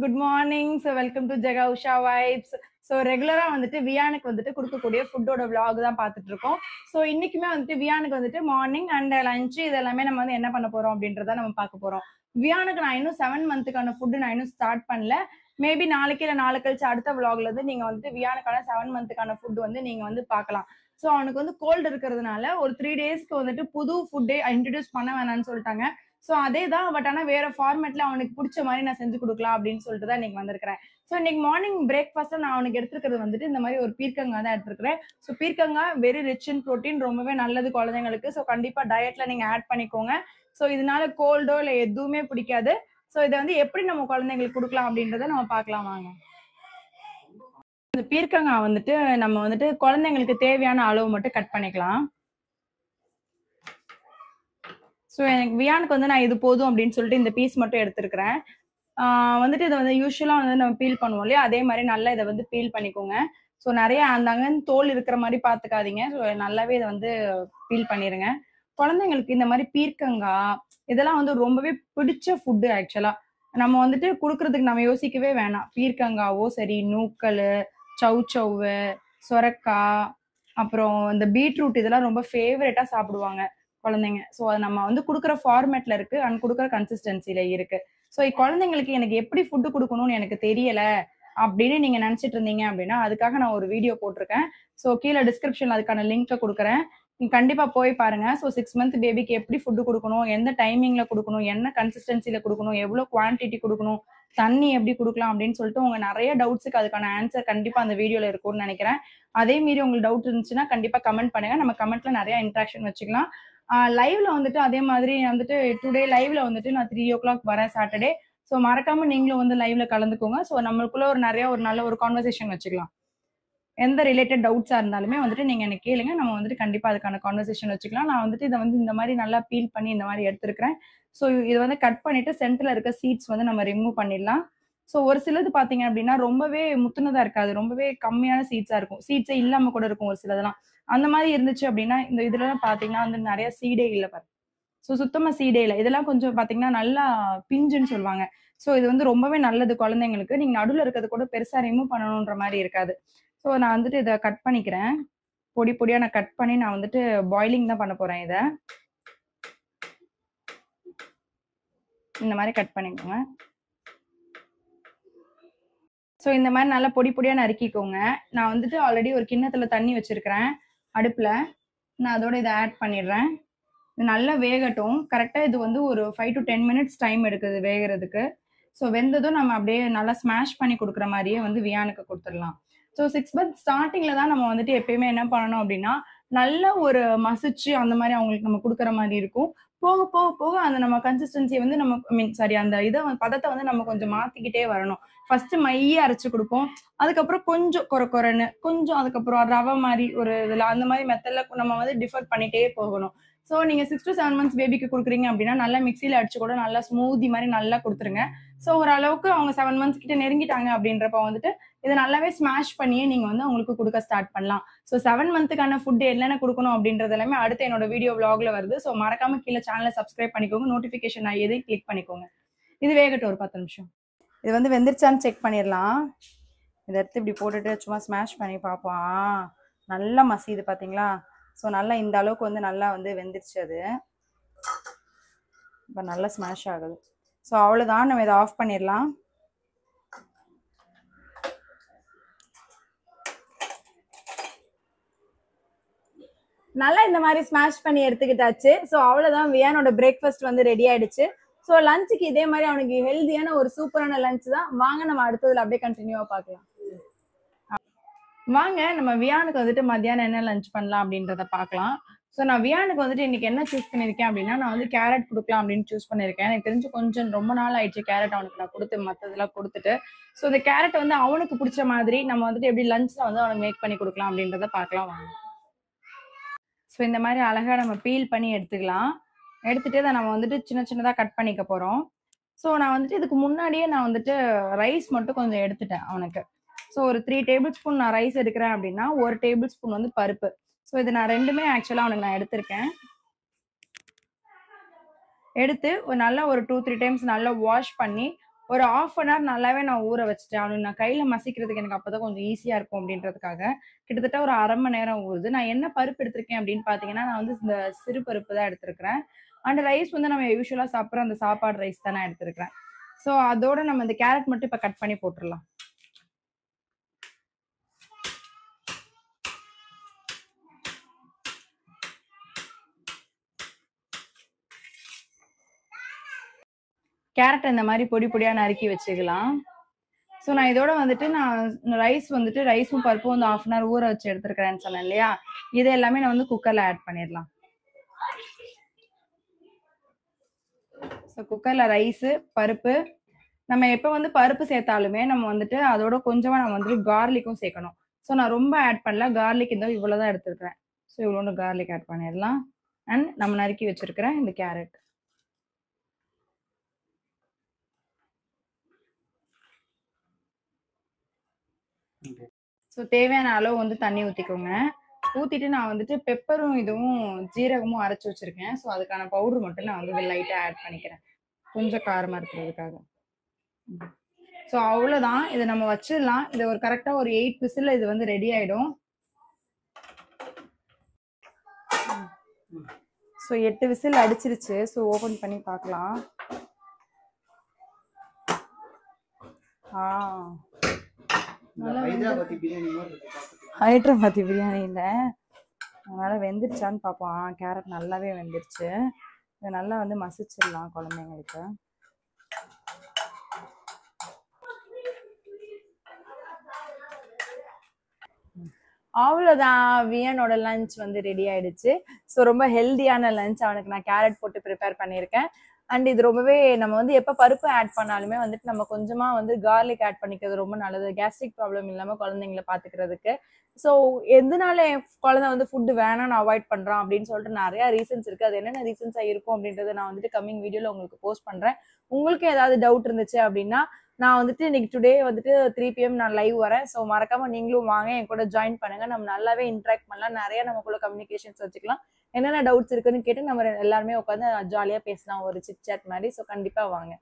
Good morning. Welcome to Jega Usha vibes. ரெகுலரா வந்துட்டு வியானுக்கு வந்துட்டு கொடுக்கக்கூடிய ஃபுட்டோட vlog தான் பார்த்துட்டு இருக்கோம். இன்னைக்குமே வந்துட்டு வியானுக்கு வந்துட்டு மார்னிங் அண்ட் லஞ்ச் இது எல்லாமே நம்ம வந்து என்ன பண்ண போறோம் அப்படின்றத நம்ம பார்க்க போறோம். வியானுக்கு நான் இன்னும் 7 மந்த்துக்கான ஃபுட் நான் இன்னும் ஸ்டார்ட் பண்ணல. மேபி நாளைக்கு இல்ல நாளை கழிச்சு அடுத்த vlogல இருந்து நீங்க வந்துட்டு வியானுக்கான 7 மந்த்துக்கான ஃபுட் வந்து நீங்க வந்து பார்க்கலாம். அவனுக்கு வந்து கோல்டு இருக்கிறதுனால ஒரு 3 டேஸ்க்கு வந்துட்டு புது ஃபுட்டே இன்ட்ரடியூஸ் பண்ண வேணாம்னு சொல்லிட்டாங்க. அதே தான். பட் ஆனா வேற ஃபார்மேட்ல அவனுக்கு பிடிச்ச மாதிரி நான் செஞ்சு கொடுக்கலாம் அப்படின்னு சொல்லிட்டு தான் இன்னைக்கு வந்திருக்கிறேன். இன்னைக்கு மார்னிங் பிரேக்ஃபாஸ்ட்ல நான் அவனுக்கு எடுத்துக்கிறது வந்துட்டு இந்த மாதிரி ஒரு பீர்க்கங்காய் தான் எடுத்துருக்கிறேன். பீர்க்கங்காய் வெரி ரிச் இன் ப்ரோட்டீன், ரொம்பவே நல்லது குழந்தைங்களுக்கு. கண்டிப்பா டயட்ல நீங்க ஆட் பண்ணிக்கோங்க. இதனால கோல்டோ இல்ல எதுவுமே பிடிக்காது. இதை வந்து எப்படி நம்ம குழந்தைங்களுக்கு கொடுக்கலாம் அப்படின்றத நம்ம பார்க்கலாம் வாங்க. இந்த பீர்க்கங்காய் வந்துட்டு நம்ம வந்துட்டு குழந்தைங்களுக்கு தேவையான அளவு மட்டும் கட் பண்ணிக்கலாம். எனக்கு வியானுக்கு வந்து நான் இது போதும் அப்படின்னு சொல்லிட்டு இந்த பீஸ் மட்டும் எடுத்துருக்கிறேன். வந்துட்டு இதை வந்து யூஸ்வலா வந்து நம்ம பீல் பண்ணுவோம் இல்லையா, அதே மாதிரி நல்லா இதை வந்து பீல் பண்ணிக்கோங்க. நிறைய அந்தாங்க தோல் இருக்கிற மாதிரி பாத்துக்காதீங்க. நல்லாவே இதை வந்து பீல் பண்ணிருங்க. குழந்தைங்களுக்கு இந்த மாதிரி பீர்க்கங்காய் இதெல்லாம் வந்து ரொம்பவே பிடிச்ச ஃபுட்டு. ஆக்சுவலா நம்ம வந்துட்டு கொடுக்கறதுக்கு நம்ம யோசிக்கவே வேணாம். பீர்க்கங்காவோ சரி, நூக்கல், சவுச்சவ்வு, சொரக்காய், அப்புறம் இந்த பீட்ரூட் இதெல்லாம் ரொம்ப ஃபேவரட்டா சாப்பிடுவாங்க குழந்தைங்க. அது நம்ம வந்து கொடுக்குற ஃபார்மேட்ல இருக்கு அண்ட் கொடுக்குற கன்சிஸ்டன்சில இருக்கு. குழந்தைங்களுக்கு எனக்கு எப்படி ஃபுட்டு கொடுக்கணும்னு எனக்கு தெரியல அப்படின்னு நீங்க நினைச்சிட்டு இருந்தீங்க அப்படின்னா அதுக்காக நான் ஒரு வீடியோ போட்டிருக்கேன். கீழே டிஸ்கிரிப்ஷன்ல அதுக்கான லிங்கை கொடுக்குறேன். நீங்க கண்டிப்பா போய் பாருங்க. 6 மந்த் பேபிக்கு எப்படி ஃபுட்டு கொடுக்கணும், எந்த டைமிங்ல கொடுக்கணும், என்ன கன்சிஸ்டன்சில கொடுக்கணும், எவ்வளவு குவான்டிட்டி கொடுக்கணும், தண்ணி எப்படி கொடுக்கலாம் அப்படின்னு சொல்லிட்டு உங்க நிறைய டவுட்ஸுக்கு அதுக்கான ஆன்சர் கண்டிப்பா அந்த வீடியோல இருக்கும்னு நினைக்கிறேன். அதே மீறி உங்களுக்கு டவுட் இருந்துச்சுன்னா கண்டிப்பா கமெண்ட் பண்ணுங்க. நம்ம கமெண்ட்ல நிறைய இன்ட்ராக்ஷன் வச்சுக்கலாம். லைவ்ல வந்துட்டு அதே மாதிரி வந்துட்டு டுடே லைவ்ல வந்துட்டு நான் 3 o'clock வரேன் சாட்டர்டே. மறக்காம நீங்களும் வந்து லைவ்ல கலந்துக்கோங்க. நம்மளுக்குள்ள ஒரு நல்ல ஒரு கான்வர்சேஷன் வச்சுக்கலாம். எந்த ரிலேட்டட் டவுட்ஸா இருந்தாலுமே வந்துட்டு நீங்க எனக்கு கேளுங்க. நம்ம வந்துட்டு கண்டிப்பா அதுக்கான கான்வர்சேஷன் வச்சுக்கலாம். நான் வந்துட்டு இதை வந்து இந்த மாதிரி நல்லா பீல் பண்ணி இந்த மாதிரி எடுத்துருக்கிறேன். இதை வந்து கட் பண்ணிட்டு சென்டர்ல இருக்க சீட்ஸ் வந்து நம்ம ரிமூவ் பண்ணிடலாம். ஒரு சிலது பாத்தீங்க அப்படின்னா ரொம்பவே முத்துனதா இருக்காது, ரொம்பவே கம்மியான சீட்ஸா இருக்கும், சீட்ஸே இல்லாம கூட இருக்கும் ஒரு சிலதெல்லாம். அந்த மாதிரி இருந்துச்சு அப்படின்னா இந்த இதுல பாத்தீங்கன்னா வந்து நிறைய சீடே இல்ல பாரு. சுத்தமா சீடே இல்லை. இதெல்லாம் கொஞ்சம் பாத்தீங்கன்னா நல்லா பிஞ்சுன்னு சொல்லுவாங்க. இது வந்து ரொம்பவே நல்லது குழந்தைங்களுக்கு. நீங்க நடுவுல இருக்கிறது கூட பெருசா ரிமூவ் பண்ணணும்ன்ற மாதிரி இருக்காது. நான் வந்துட்டு இதை கட் பண்ணிக்கிறேன். பொடி பொடியா நான் கட் பண்ணி நான் வந்துட்டு பாயிலிங் தான் பண்ண போறேன். இதை இந்த மாதிரி கட் பண்ணிக்கோங்க. இந்த மாதிரி நல்லா பொடி பொடியா நறுக்கிக்கோங்க. நான் வந்துட்டு ஆல்ரெடி ஒரு கிண்ணத்துல தண்ணி வச்சிருக்கிறேன் அடுப்புல. நான் அதோட இதை ஆட் பண்ணிடுறேன். நல்லா வேகட்டும். கரெக்டா இது வந்து ஒரு 5 to 10 minutes டைம் எடுக்குது வேகிறதுக்கு. வெந்ததும் நம்ம அப்படியே நல்லா ஸ்மாஷ் பண்ணி கொடுக்குற மாதிரியே வந்து வியானுக்கு கொடுத்துடலாம். 6 months ஸ்டார்டிங்ல தான் நம்ம வந்துட்டு எப்பயுமே என்ன பண்ணணும் அப்படின்னா நல்ல ஒரு மசிச்சு அந்த மாதிரி அவங்களுக்கு நம்ம கொடுக்குற மாதிரி இருக்கும். போக போக போக அந்த நம்ம கன்சிஸ்டன்சியை வந்து நம்ம அந்த இதை பதத்தை வந்து நம்ம கொஞ்சம் மாத்திக்கிட்டே வரணும். ஃபர்ஸ்ட் மைய அரைச்சு கொடுப்போம், அதுக்கப்புறம் கொஞ்சம் குறைன்னு கொஞ்சம், அதுக்கப்புறம் ரவை மாதிரி ஒரு இதுல அந்த மாதிரி மெத்தட்ல நம்ம வந்து டிஃபர் பண்ணிட்டே போகணும். நீங்க 6 to 7 months பேபிக்கு கொடுக்குறீங்க அப்படின்னா நல்லா மிக்சியில அடிச்சு கூட நல்லா ஸ்மூதி மாதிரி நல்லா கொடுத்துருங்க. ஓரளவுக்கு அவங்க 7 months கிட்ட நெருங்கிட்டாங்க அப்படின்றப்ப வந்துட்டு இதை நல்லாவே ஸ்மாஷ் பண்ணியே நீங்க வந்து அவங்களுக்கு கொடுக்க ஸ்டார்ட் பண்ணலாம். 7 மந்த்துக்கான ஃபுட் என்னென்ன கொடுக்கணும் அப்படின்றது எல்லாமே அடுத்து என்னோட வீடியோ vlogல வருது. மறக்காம கீழே சேனலை சப்ஸ்கிரைப் பண்ணிக்கோங்க, நோட்டிபிகேஷன் எதையும் கிளிக் பண்ணிக்கோங்க. இது வேகட்டும் ஒரு 10 நிமிஷம். இது வந்து வெந்துருச்சான்னு செக் பண்ணிடலாம். இதை எடுத்து இப்படி போட்டுட்டு சும்மா ஸ்மாஷ் பண்ணி பார்ப்போம். நல்லா மசியுது பாத்தீங்களா? நல்லா இந்த அளவுக்கு வந்து நல்லா வந்து வெந்துருச்சு. அது இப்போ நல்லா ஸ்மாஷ் ஆகுது. அவ்வளோதான், நம்ம இதை ஆஃப் பண்ணிடலாம். நல்லா இந்த மாதிரி ஸ்மாஷ் பண்ணி எடுத்துக்கிட்டாச்சு. அவ்வளோதான், வியானோட பிரேக்ஃபாஸ்ட் வந்து ரெடி ஆயிடுச்சு. லஞ்சுக்கு இதே மாதிரி அவனுக்கு ஹெல்தியான ஒரு சூப்பரான லஞ்ச் தான். வாங்க நம்ம அடுத்ததுல அப்படியே கண்டினியூவா பார்க்கலாம். வாங்க நம்ம வியானுக்கு வந்துட்டு மத்தியானம் என்ன லஞ்ச் பண்ணலாம் அப்படின்றத பார்க்கலாம். நான் வியானுக்கு வந்துட்டு இன்னைக்கு என்ன சூஸ் பண்ணியிருக்கேன் அப்படின்னா நான் வந்து கேரட் கொடுக்கலாம் அப்படின்னு சூஸ் பண்ணியிருக்கேன். எனக்கு தெரிஞ்சு கொஞ்சம் ரொம்ப நாள் ஆயிடுச்சு கேரட் அவனுக்கு நான் கொடுத்து மற்றதெல்லாம் கொடுத்துட்டு. இந்த கேரட் வந்து அவனுக்கு பிடிச்ச மாதிரி நம்ம வந்துட்டு எப்படி லஞ்ச்ல வந்து அவனுக்கு மேக் பண்ணி கொடுக்கலாம் அப்படின்றத பார்க்கலாம் வாங்க. இந்த மாதிரி அழகா நம்ம பீல் பண்ணி எடுத்துக்கலாம். எடுத்துட்டு அதை நம்ம வந்துட்டு சின்ன சின்னதாக கட் பண்ணிக்க போறோம். நான் வந்துட்டு இதுக்கு முன்னாடியே நான் வந்துட்டு ரைஸ் மட்டும் கொஞ்சம் எடுத்துட்டேன் அவனுக்கு. ஒரு 3 டேபிள் ஸ்பூன் நான் ரைஸ் எடுக்கிறேன் அப்படின்னா 1 டேபிள் ஸ்பூன் வந்து பருப்பு. இது நான் ரெண்டுமே ஆக்சுவலா அவனுக்கு நான் எடுத்திருக்கேன். எடுத்து ஒரு நல்லா ஒரு 2-3 டைம்ஸ் நல்லா வாஷ் பண்ணி ஒரு 1/2 அன் ஹவர் நல்லாவே நான் ஊற வச்சுட்டேன். அவனுக்கு நான் கையில மசிக்கிறதுக்கு எனக்கு அப்பதான் கொஞ்சம் ஈஸியா இருக்கும் அப்படின்றதுக்காக. கிட்டத்தட்ட ஒரு 1/2 மணி நேரம் ஊறுது. நான் என்ன பருப்பு எடுத்திருக்கேன் அப்படின்னு பார்த்தீங்கன்னா, நான் வந்து இந்த சிறு பருப்பு தான் எடுத்திருக்கிறேன். அண்ட் ரைஸ் வந்து நம்ம யூசுவலா சாப்பிடுற அந்த சாப்பாடு ரைஸ் தான் நான் எடுத்திருக்கிறேன். ஸோ அதோட நம்ம இந்த கேரட் மட்டும் இப்ப கட் பண்ணி போட்டுறலாம். கேரட் இந்த மாதிரி பொடி பொடியா நறுக்கி வச்சுக்கலாம். ஸோ நான் இதோட வந்துட்டு நான் ரைஸும் பருப்பும் வந்து 1/2 அன் ஹவர் ஊற வச்சு எடுத்துருக்கிறேன்னு சொன்னேன் இல்லையா, இது எல்லாமே நான் வந்து குக்கர்ல ஆட் பண்ணிடலாம். ஸோ குக்கர்ல ரைஸு, பருப்பு, நம்ம எப்போ வந்து பருப்பு சேர்த்தாலுமே நம்ம வந்துட்டு அதோட கொஞ்சமா நம்ம வந்துட்டு கார்லிக்கும் சேர்க்கணும். ஸோ நான் ரொம்ப ஆட் பண்ணல, கார்லிக் இந்த இவ்வளோதான் எடுத்துருக்கிறேன். ஸோ இவ்வளோன்னு கார்லிக் ஆட் பண்ணிடலாம். அண்ட் நம்ம நறுக்கி வச்சிருக்கிற இந்த கேரட். ஸோ தேவையான அளவு வந்து தண்ணி ஊற்றிக்கோங்க. ஊற்றிட்டு நான் வந்துட்டு பெப்பரும் இதுவும் ஜீரகமும் அரைச்சி வச்சிருக்கேன். ஸோ அதுக்கான பவுடர் மட்டும் நான் வந்து லைட்டாக ஆட் பண்ணிக்கிறேன், கொஞ்சம் காரமாக இருக்கிறதுக்காக. ஸோ அவ்வளோதான், இதை நம்ம வச்சிடலாம். இது ஒரு கரெக்டாக ஒரு 8 விசில் இது வந்து ரெடி ஆகிடும். ஸோ 8 விசில் அடிச்சிருச்சு. ஸோ ஓப்பன் பண்ணி பார்க்கலாம். ஹைதராபாத்தி பிரியாணி இல்லை, அதனால வெந்துருச்சான்னு பார்ப்போம். கேரட் நல்லாவே வெந்துருச்சு. இதை நல்லா வந்து மசிச்சிடலாம் குழந்தைங்களுக்கு. அவ்வளோதான், வியனோட லஞ்ச் வந்து ரெடி ஆயிடுச்சு. ஸோ ரொம்ப ஹெல்தியான லஞ்ச் அவனுக்கு நான் கேரட் போட்டு ப்ரிப்பேர் பண்ணியிருக்கேன். அண்ட் இது ரொம்பவே நம்ம வந்து எப்போ பருப்பு ஆட் பண்ணாலுமே வந்துட்டு நம்ம கொஞ்சமாக வந்து கார்லிக் ஆட் பண்ணிக்கிறது ரொம்ப நல்லது, கேஸ்ட்ரிக் ப்ராப்ளம் இல்லாமல் குழந்தைங்களை பார்த்துக்கிறதுக்கு. ஸோ எதனால என் குழந்தை வந்து ஃபுட்டு வேணாம்னு அவாய்ட் பண்ணுறான் அப்படின்னு சொல்லிட்டு நிறையா ரீசன்ஸ் இருக்குது. அது என்னென்ன ரீசன்ஸாக இருக்கும் அப்படின்றத நான் வந்துட்டு கம்மிங் வீடியோவில் உங்களுக்கு போஸ்ட் பண்ணுறேன். உங்களுக்கு ஏதாவது டவுட் இருந்துச்சு அப்படின்னா நான் வந்துட்டு இன்னைக்கு டுடே வந்துட்டு 3 PM நான் லைவ் வரேன். ஸோ மறக்காம நீங்களும் வாங்க, என் கூட ஜாயின் பண்ணுங்க. நம்ம நல்லாவே இன்ட்ராக்ட் பண்ணலாம், நிறைய நமக்குள்ள கம்யூனிகேஷன்ஸ் வச்சுக்கலாம். என்னென்ன டவுட்ஸ் இருக்குன்னு கேட்டு நம்ம எல்லாருமே உட்காந்து ஜாலியாக பேசலாம், ஒரு சிட் சாட் மாதிரி. ஸோ கண்டிப்பாக வாங்க.